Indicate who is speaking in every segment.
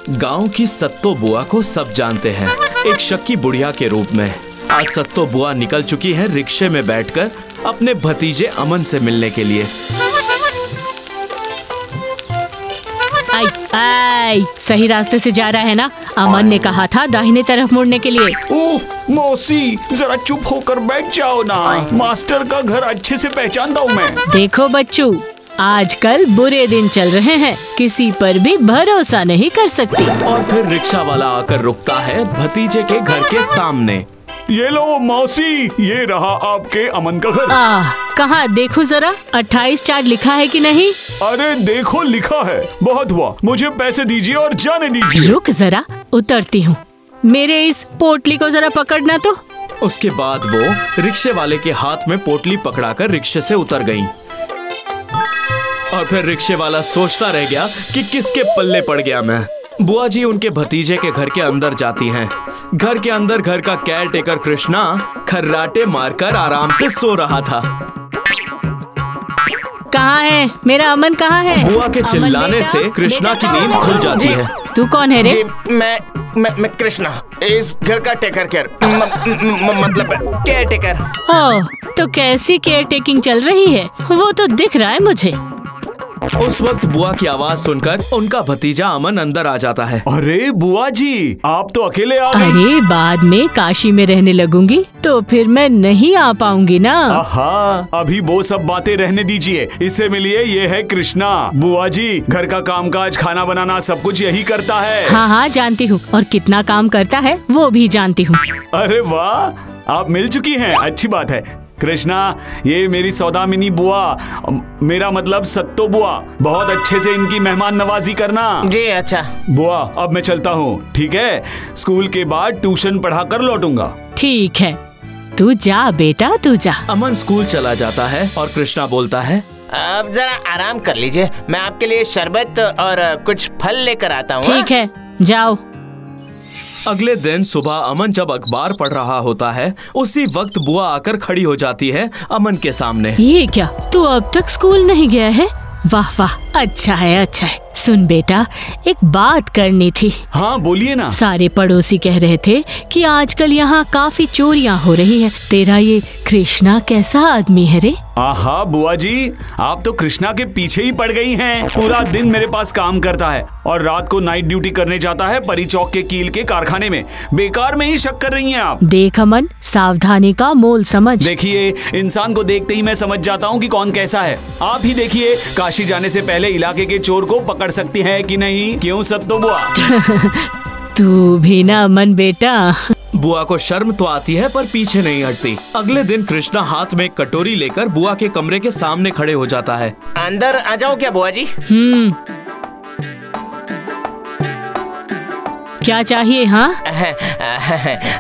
Speaker 1: गांव की सत्तो बुआ को सब जानते हैं, एक शक्की बुढ़िया के रूप में। आज सत्तो बुआ निकल चुकी है रिक्शे में बैठकर अपने भतीजे अमन से मिलने के लिए।
Speaker 2: आई आई, सही रास्ते से जा रहा है ना? अमन ने कहा था दाहिने तरफ मुड़ने के लिए।
Speaker 3: ओह मौसी, जरा चुप होकर बैठ जाओ ना, मास्टर का घर अच्छे से पहचानता हूँ मैं।
Speaker 2: देखो बच्चू, आजकल बुरे दिन चल रहे हैं, किसी पर भी भरोसा नहीं कर सकती।
Speaker 1: और फिर रिक्शा वाला आकर रुकता है भतीजे के घर के सामने।
Speaker 3: ये लो मौसी, ये रहा आपके अमन का घर।
Speaker 2: कहाँ देखूं जरा, 28/4 लिखा है कि नहीं?
Speaker 3: अरे देखो लिखा है। बहुत हुआ, मुझे पैसे दीजिए और जाने दीजिए।
Speaker 2: रुक जरा, उतरती हूँ। मेरे इस पोटली को जरा पकड़ना तो।
Speaker 1: उसके बाद वो रिक्शे वाले के हाथ में पोटली पकड़ाकर रिक्शे से उतर गईं। और फिर रिक्शे वाला सोचता रह गया कि किसके पल्ले पड़ गया मैं। बुआ जी उनके भतीजे के घर के अंदर जाती हैं। घर के अंदर घर का केयर टेकर कृष्णा खर्राटे मारकर आराम से सो रहा था।
Speaker 2: कहाँ है मेरा अमन, कहाँ है?
Speaker 1: बुआ के चिल्लाने से कृष्णा की नींद खुल जाती है।
Speaker 2: तू कौन है रे?
Speaker 4: जी, मैं कृष्णा, इस घर का टेकर केयर मतलब केयर टेकर।
Speaker 2: ओह, तो कैसी केयर टेकिंग चल रही है वो तो दिख रहा है मुझे।
Speaker 1: उस वक्त बुआ की आवाज सुनकर उनका भतीजा अमन अंदर आ जाता है।
Speaker 3: अरे बुआ जी, आप तो अकेले आ गई।
Speaker 2: अरे बाद में काशी में रहने लगूंगी तो फिर मैं नहीं आ पाऊंगी ना।
Speaker 3: हाँ, अभी वो सब बातें रहने दीजिए, इससे मिलिए, ये है कृष्णा। बुआ जी घर का कामकाज, खाना बनाना सब कुछ यही करता है।
Speaker 2: हाँ हाँ जानती हूँ, और कितना काम करता है वो भी जानती हूँ।
Speaker 3: अरे वाह, आप मिल चुकी हैं, अच्छी बात है। कृष्णा, ये मेरी सौदामिनी बुआ, मेरा मतलब सत्तो बुआ, बहुत अच्छे से इनकी मेहमान नवाजी करना।
Speaker 4: जी अच्छा।
Speaker 3: बुआ अब मैं चलता हूँ, ठीक है? स्कूल के बाद ट्यूशन पढ़ा कर लौटूंगा।
Speaker 2: ठीक है, तू जा बेटा, तू जा।
Speaker 1: अमन स्कूल चला जाता है और कृष्णा बोलता है,
Speaker 4: अब जरा आराम कर लीजिए, मैं आपके लिए शरबत और कुछ फल लेकर आता हूँ।
Speaker 2: ठीक है, जाओ।
Speaker 1: अगले दिन सुबह अमन जब अखबार पढ़ रहा होता है, उसी वक्त बुआ आकर खड़ी हो जाती है अमन के सामने।
Speaker 2: ये क्या, तू अब तक स्कूल नहीं गया है? वाह वाह, अच्छा है अच्छा है। सुन बेटा, एक बात करनी थी।
Speaker 3: हाँ बोलिए ना।
Speaker 2: सारे पड़ोसी कह रहे थे कि आजकल यहाँ काफी चोरियाँ हो रही हैं। तेरा ये कृष्णा कैसा आदमी है रे?
Speaker 3: आहा बुआ जी, आप तो कृष्णा के पीछे ही पड़ गई हैं। पूरा दिन मेरे पास काम करता है और रात को नाइट ड्यूटी करने जाता है परी चौक के कील के कारखाने में। बेकार में ही शक कर रही हैं आप।
Speaker 2: देख अमन, सावधानी का मोल समझ।
Speaker 3: देखिए, इंसान को देखते ही मैं समझ जाता हूँ कि कौन कैसा है। आप ही देखिए, काशी जाने से पहले इलाके के चोर को पकड़ सकती है कि नहीं? क्यों सत्तो बुआ?
Speaker 2: तू भी ना अमन बेटा।
Speaker 1: बुआ को शर्म तो आती है पर पीछे नहीं हटती। अगले दिन कृष्णा हाथ में एक कटोरी लेकर बुआ के कमरे के सामने खड़े हो जाता है।
Speaker 4: अंदर आ जाओ क्या बुआ जी?
Speaker 2: क्या चाहिए? हाँ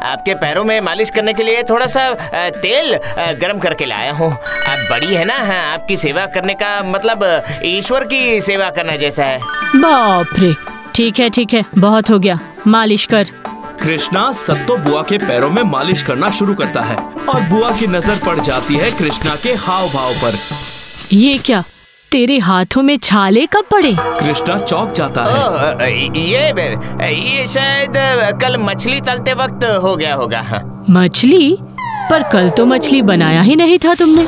Speaker 4: आपके पैरों में मालिश करने के लिए थोड़ा सा तेल गरम करके लाया हूँ। आप बड़ी है ना, आपकी सेवा करने का मतलब ईश्वर की सेवा करना जैसा है।
Speaker 2: बाप रे, ठीक है, बहुत हो गया, मालिश कर।
Speaker 1: कृष्णा सत्तो बुआ के पैरों में मालिश करना शुरू करता है और बुआ की नजर पड़ जाती है कृष्णा के हाव भाव पर।
Speaker 2: ये क्या, तेरे हाथों में छाले कब पड़े?
Speaker 1: कृष्णा चौंक जाता है।
Speaker 4: ये शायद कल मछली तलते वक्त हो गया होगा।
Speaker 2: मछली? पर कल तो मछली बनाया ही नहीं था तुमने।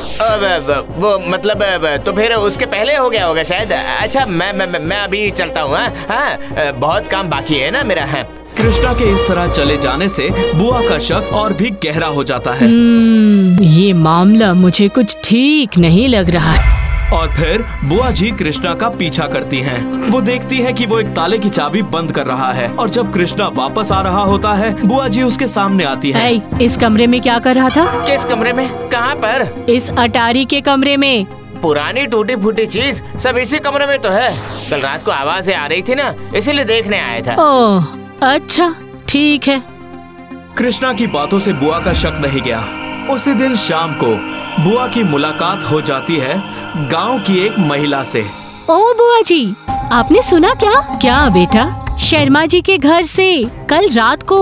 Speaker 4: वो मतलब तो फिर उसके पहले हो गया होगा शायद। अच्छा मैं अभी चलता हूँ। हाँ, बहुत काम बाकी है ना मेरा। है
Speaker 1: कृष्णा के इस तरह चले जाने से बुआ का शक और भी गहरा हो जाता है।
Speaker 2: ये मामला मुझे कुछ ठीक नहीं लग रहा है।
Speaker 1: और फिर बुआ जी कृष्णा का पीछा करती हैं। वो देखती है कि वो एक ताले की चाबी बंद कर रहा है और जब कृष्णा वापस आ रहा होता है, बुआ जी उसके सामने आती है।
Speaker 2: इस कमरे में क्या कर रहा था?
Speaker 4: किस कमरे में? कहाँ पर?
Speaker 2: इस अटारी के कमरे में।
Speaker 4: पुरानी टूटी फूटी चीज सब इसी कमरे में तो है। कल रात को आवाजें आ रही थी ना, इसीलिए देखने आया था।
Speaker 2: ओह अच्छा, ठीक है।
Speaker 1: कृष्णा की बातों से बुआ का शक नहीं गया। उसी दिन शाम को बुआ की मुलाकात हो जाती है गांव की एक महिला से।
Speaker 2: ओ बुआ जी, आपने सुना क्या? क्या बेटा? शर्मा जी के घर से कल रात को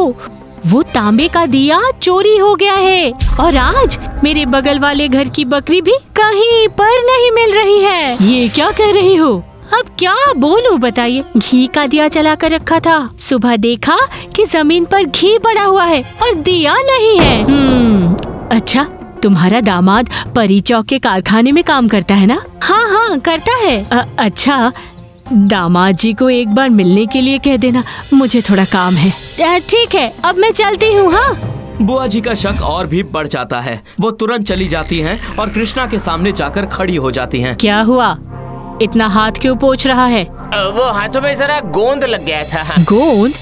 Speaker 2: वो तांबे का दिया चोरी हो गया है और आज मेरे बगल वाले घर की बकरी भी कहीं पर नहीं मिल रही है। ये क्या कह रही हो? अब क्या बोलूं बताइए। घी का दिया जला कर रखा था, सुबह देखा कि जमीन पर घी पड़ा हुआ है और दिया नहीं है। अच्छा, तुम्हारा दामाद परी चौक के कारखाने में काम करता है ना? हाँ हाँ करता है। अच्छा, दामाद जी को एक बार मिलने के लिए कह देना, मुझे थोड़ा काम है। ठीक है, अब मैं चलती हूँ। हाँ।
Speaker 1: बुआ जी का शक और भी बढ़ जाता है। वो तुरंत चली जाती हैं और कृष्णा के सामने जाकर खड़ी हो जाती हैं।
Speaker 2: क्या हुआ? इतना हाथ क्यों पोंछ रहा है?
Speaker 4: वो हाथों में जरा गोंद लग गया था।
Speaker 2: गोंद?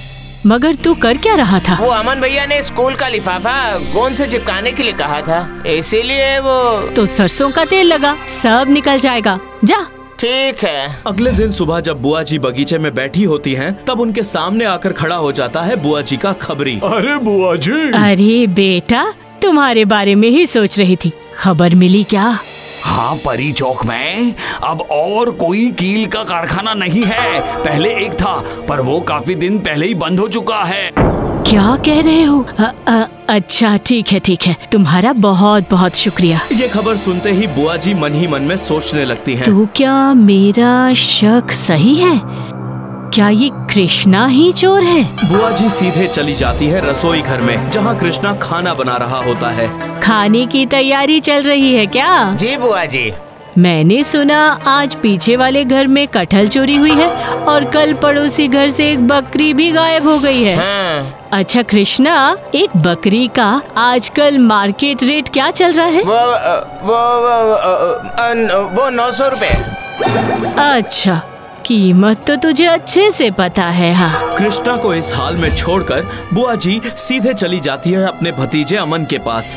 Speaker 2: मगर तू कर क्या रहा था?
Speaker 4: वो अमन भैया ने स्कूल का लिफाफा गोंद से चिपकाने के लिए कहा था, इसीलिए वो।
Speaker 2: तो सरसों का तेल लगा, सब निकल जाएगा। जा।
Speaker 4: ठीक है।
Speaker 1: अगले दिन सुबह जब बुआ जी बगीचे में बैठी होती हैं, तब उनके सामने आकर खड़ा हो जाता है बुआ जी का खबरी।
Speaker 3: अरे बुआ जी।
Speaker 2: अरे बेटा, तुम्हारे बारे में ही सोच रही थी, खबर मिली क्या?
Speaker 3: हाँ, परी चौक में अब और कोई कील का कारखाना नहीं है। पहले एक था, पर वो काफी दिन पहले ही बंद हो चुका है।
Speaker 2: क्या कह रहे हो? अच्छा, ठीक है, तुम्हारा बहुत बहुत शुक्रिया।
Speaker 1: ये खबर सुनते ही बुआ जी मन ही मन में सोचने लगती हैं।
Speaker 2: तो क्या मेरा शक सही है? क्या ये कृष्णा ही चोर है?
Speaker 1: बुआ जी सीधे चली जाती है रसोई घर में, जहाँ कृष्णा खाना बना रहा होता है।
Speaker 2: खाने की तैयारी चल रही है क्या?
Speaker 4: जी बुआ जी।
Speaker 2: मैंने सुना आज पीछे वाले घर में कटहल चोरी हुई है और कल पड़ोसी घर से एक बकरी भी गायब हो गई है।
Speaker 4: हाँ।
Speaker 2: अच्छा कृष्णा, एक बकरी का आजकल मार्केट रेट क्या चल रहा है?
Speaker 4: वो 900 रुपए।
Speaker 2: अच्छा, कीमत तो तुझे अच्छे से पता है। हाँ।
Speaker 1: कृष्णा को इस हाल में छोड़कर बुआ जी सीधे चली जाती है अपने भतीजे अमन के पास।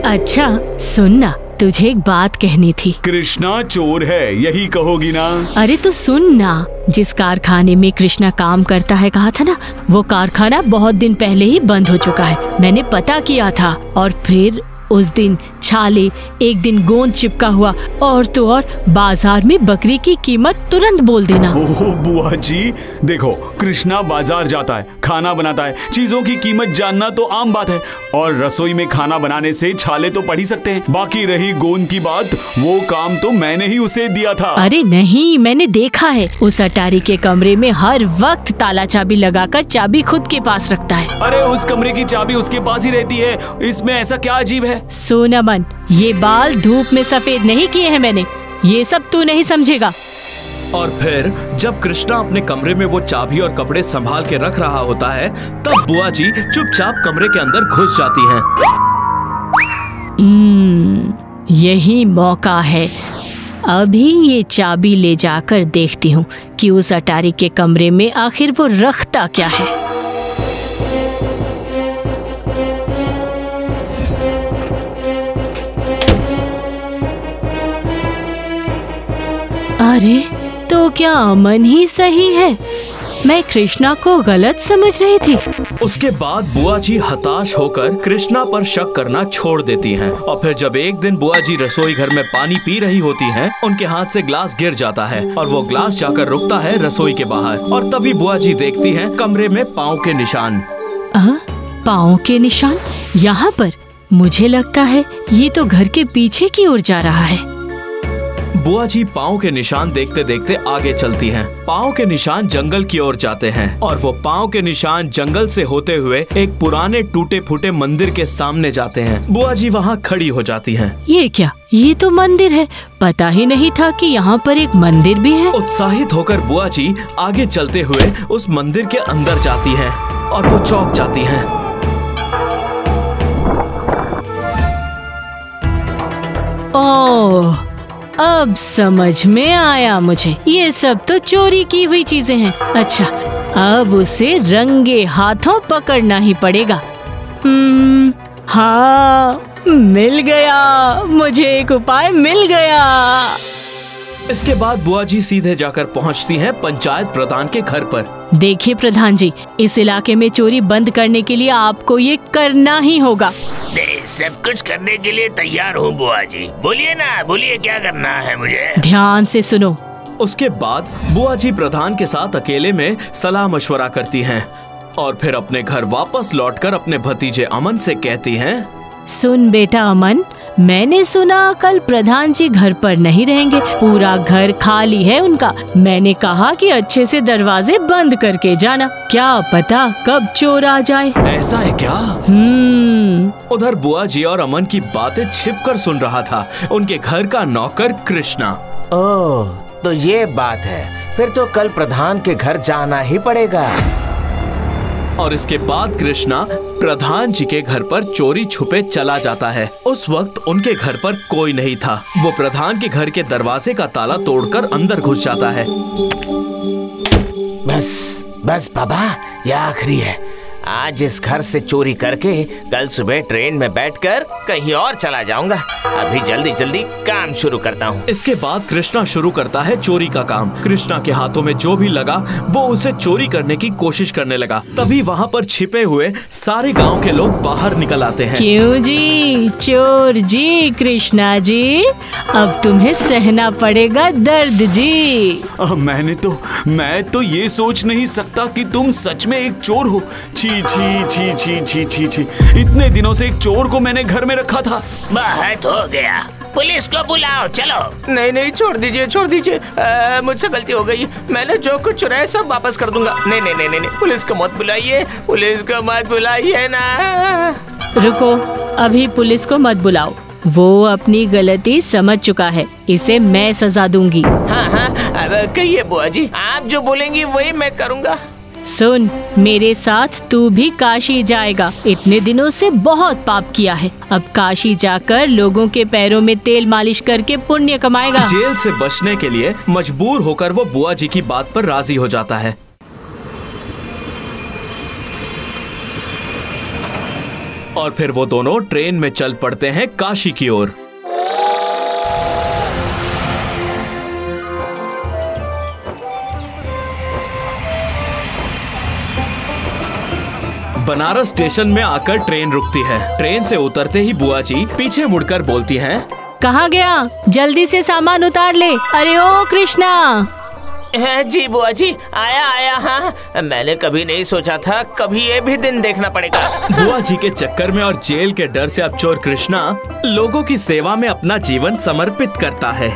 Speaker 2: अच्छा सुनना, तुझे एक बात कहनी थी।
Speaker 3: कृष्णा चोर है, यही कहोगी ना?
Speaker 2: अरे तो सुन ना, जिस कारखाने में कृष्णा काम करता है कहा था ना, वो कारखाना बहुत दिन पहले ही बंद हो चुका है। मैंने पता किया था। और फिर उस दिन छाले, एक दिन गोंद चिपका हुआ, और तो और बाजार में बकरी की कीमत तुरंत बोल देना।
Speaker 3: ओह बुआ जी, देखो कृष्णा बाजार जाता है, खाना बनाता है, चीजों की कीमत जानना तो आम बात है। और रसोई में खाना बनाने से छाले तो पड़ ही सकते हैं। बाकी रही गोंद की बात, वो काम तो मैंने ही उसे दिया था।
Speaker 2: अरे नहीं, मैंने देखा है, उस अटारी के कमरे में हर वक्त ताला चाबी लगाकर चाबी खुद के पास रखता है।
Speaker 3: अरे उस कमरे की चाबी उसके पास ही रहती है, इसमें ऐसा क्या अजीब है?
Speaker 2: सुन अमन, ये बाल धूप में सफेद नहीं किए हैं मैंने, ये सब तू नहीं समझेगा।
Speaker 1: और फिर जब कृष्णा अपने कमरे में वो चाबी और कपड़े संभाल के रख रहा होता है, तब बुआ जी चुपचाप कमरे के अंदर घुस जाती हैं।
Speaker 2: यही मौका है, अभी ये चाबी ले जाकर देखती हूँ कि उस अटारी के कमरे में आखिर वो रखता क्या है। अरे तो क्या अमन ही सही है? मैं कृष्णा को गलत समझ रही थी।
Speaker 1: उसके बाद बुआ जी हताश होकर कृष्णा पर शक करना छोड़ देती हैं। और फिर जब एक दिन बुआ जी रसोई घर में पानी पी रही होती हैं, उनके हाथ से ग्लास गिर जाता है और वो ग्लास जाकर रुकता है रसोई के बाहर। और तभी बुआ जी देखती हैं कमरे में पाँव के निशान।
Speaker 2: पाँव के निशान यहाँ पर? मुझे लगता है ये तो घर के पीछे की ओर जा रहा है।
Speaker 1: बुआ जी पाँव के निशान देखते देखते आगे चलती हैं। पाँव के निशान जंगल की ओर जाते हैं और वो पाँव के निशान जंगल से होते हुए एक पुराने टूटे फूटे मंदिर के सामने जाते हैं। बुआ जी वहाँ खड़ी हो जाती हैं।
Speaker 2: ये क्या? ये तो मंदिर है, पता ही नहीं था कि यहाँ पर एक मंदिर भी है।
Speaker 1: उत्साहित होकर बुआ जी आगे चलते हुए उस मंदिर के अंदर जाती हैं और वो चौंक जाती हैं।
Speaker 2: ओह, अब समझ में आया मुझे, ये सब तो चोरी की हुई चीजें हैं। अच्छा, अब उसे रंगे हाथों पकड़ना ही पड़ेगा। हाँ, मिल गया, मुझे एक उपाय मिल गया।
Speaker 1: इसके बाद बुआ जी सीधे जाकर पहुंचती हैं पंचायत प्रधान के घर पर।
Speaker 2: देखिए प्रधान जी, इस इलाके में चोरी बंद करने के लिए आपको ये करना ही होगा।
Speaker 4: सब कुछ करने के लिए तैयार हूँ बुआ जी, बोलिए ना, बोलिए क्या करना है मुझे।
Speaker 2: ध्यान से सुनो।
Speaker 1: उसके बाद बुआ जी प्रधान के साथ अकेले में सलाह मशवरा करती हैं और फिर अपने घर वापस लौटकर अपने भतीजे अमन से कहती हैं,
Speaker 2: सुन बेटा अमन, मैंने सुना कल प्रधान जी घर पर नहीं रहेंगे, पूरा घर खाली है उनका। मैंने कहा कि अच्छे से दरवाजे बंद करके जाना, क्या पता कब चोर आ जाए।
Speaker 3: ऐसा है क्या?
Speaker 1: उधर बुआ जी और अमन की बातें छिपकर सुन रहा था उनके घर का नौकर कृष्णा।
Speaker 4: ओह, तो ये बात है, फिर तो कल प्रधान के घर जाना ही पड़ेगा।
Speaker 1: और इसके बाद कृष्णा प्रधान जी के घर पर चोरी छुपे चला जाता है। उस वक्त उनके घर पर कोई नहीं था। वो प्रधान के घर के दरवाजे का ताला तोड़कर अंदर घुस जाता है।
Speaker 4: बस बस बाबा, ये आखिरी है। आज इस घर से चोरी करके कल सुबह ट्रेन में बैठकर कहीं और चला जाऊंगा। अभी जल्दी जल्दी काम शुरू करता हूँ।
Speaker 1: इसके बाद कृष्णा शुरू करता है चोरी का काम। कृष्णा के हाथों में जो भी लगा वो उसे चोरी करने की कोशिश करने लगा। तभी वहाँ पर छिपे हुए सारे गांव के लोग बाहर निकल आते हैं।
Speaker 2: क्यों जी, चोर जी, कृष्णा जी, अब तुम्हें सहना पड़ेगा दर्द जी।
Speaker 3: मैं तो ये सोच नहीं सकता कि तुम सच में एक चोर हो। छी छी छी छी छी छी छी, इतने दिनों से एक चोर को मैंने घर में रखा था।
Speaker 4: बहुत हो गया, पुलिस को बुलाओ चलो। नहीं नहीं, छोड़ दीजिए छोड़ दीजिए, मुझसे गलती हो गई। मैंने जो कुछ चुराया सब वापस कर दूंगा। नहीं नहीं नहीं नहीं, पुलिस को मत बुलाइए, पुलिस को मत बुलाइए ना।
Speaker 2: रुको, अभी पुलिस को मत बुलाओ, वो अपनी गलती समझ चुका है, इसे मैं सजा दूंगी।
Speaker 4: हाँ हाँ, अब कहिए बुआ जी, आप जो बोलेंगी वही मैं करूँगा।
Speaker 2: सुन, मेरे साथ तू भी काशी जाएगा। इतने दिनों से बहुत पाप किया है, अब काशी जाकर लोगों के पैरों में तेल मालिश करके पुण्य कमाएगा।
Speaker 1: जेल से बचने के लिए मजबूर होकर वो बुआ जी की बात पर राजी हो जाता है। और फिर वो दोनों ट्रेन में चल पड़ते हैं काशी की ओर। बनारस स्टेशन में आकर ट्रेन रुकती है। ट्रेन से उतरते ही बुआ जी पीछे मुड़कर बोलती हैं,
Speaker 2: कहाँ गया? जल्दी से सामान उतार ले। अरे ओ कृष्णा।
Speaker 4: जी बुआ जी, आया। हाँ, मैंने कभी नहीं सोचा था कभी ये भी दिन देखना पड़ेगा।
Speaker 1: बुआ जी के चक्कर में और जेल के डर से अब चोर कृष्णा लोगों की सेवा में अपना जीवन समर्पित करता है।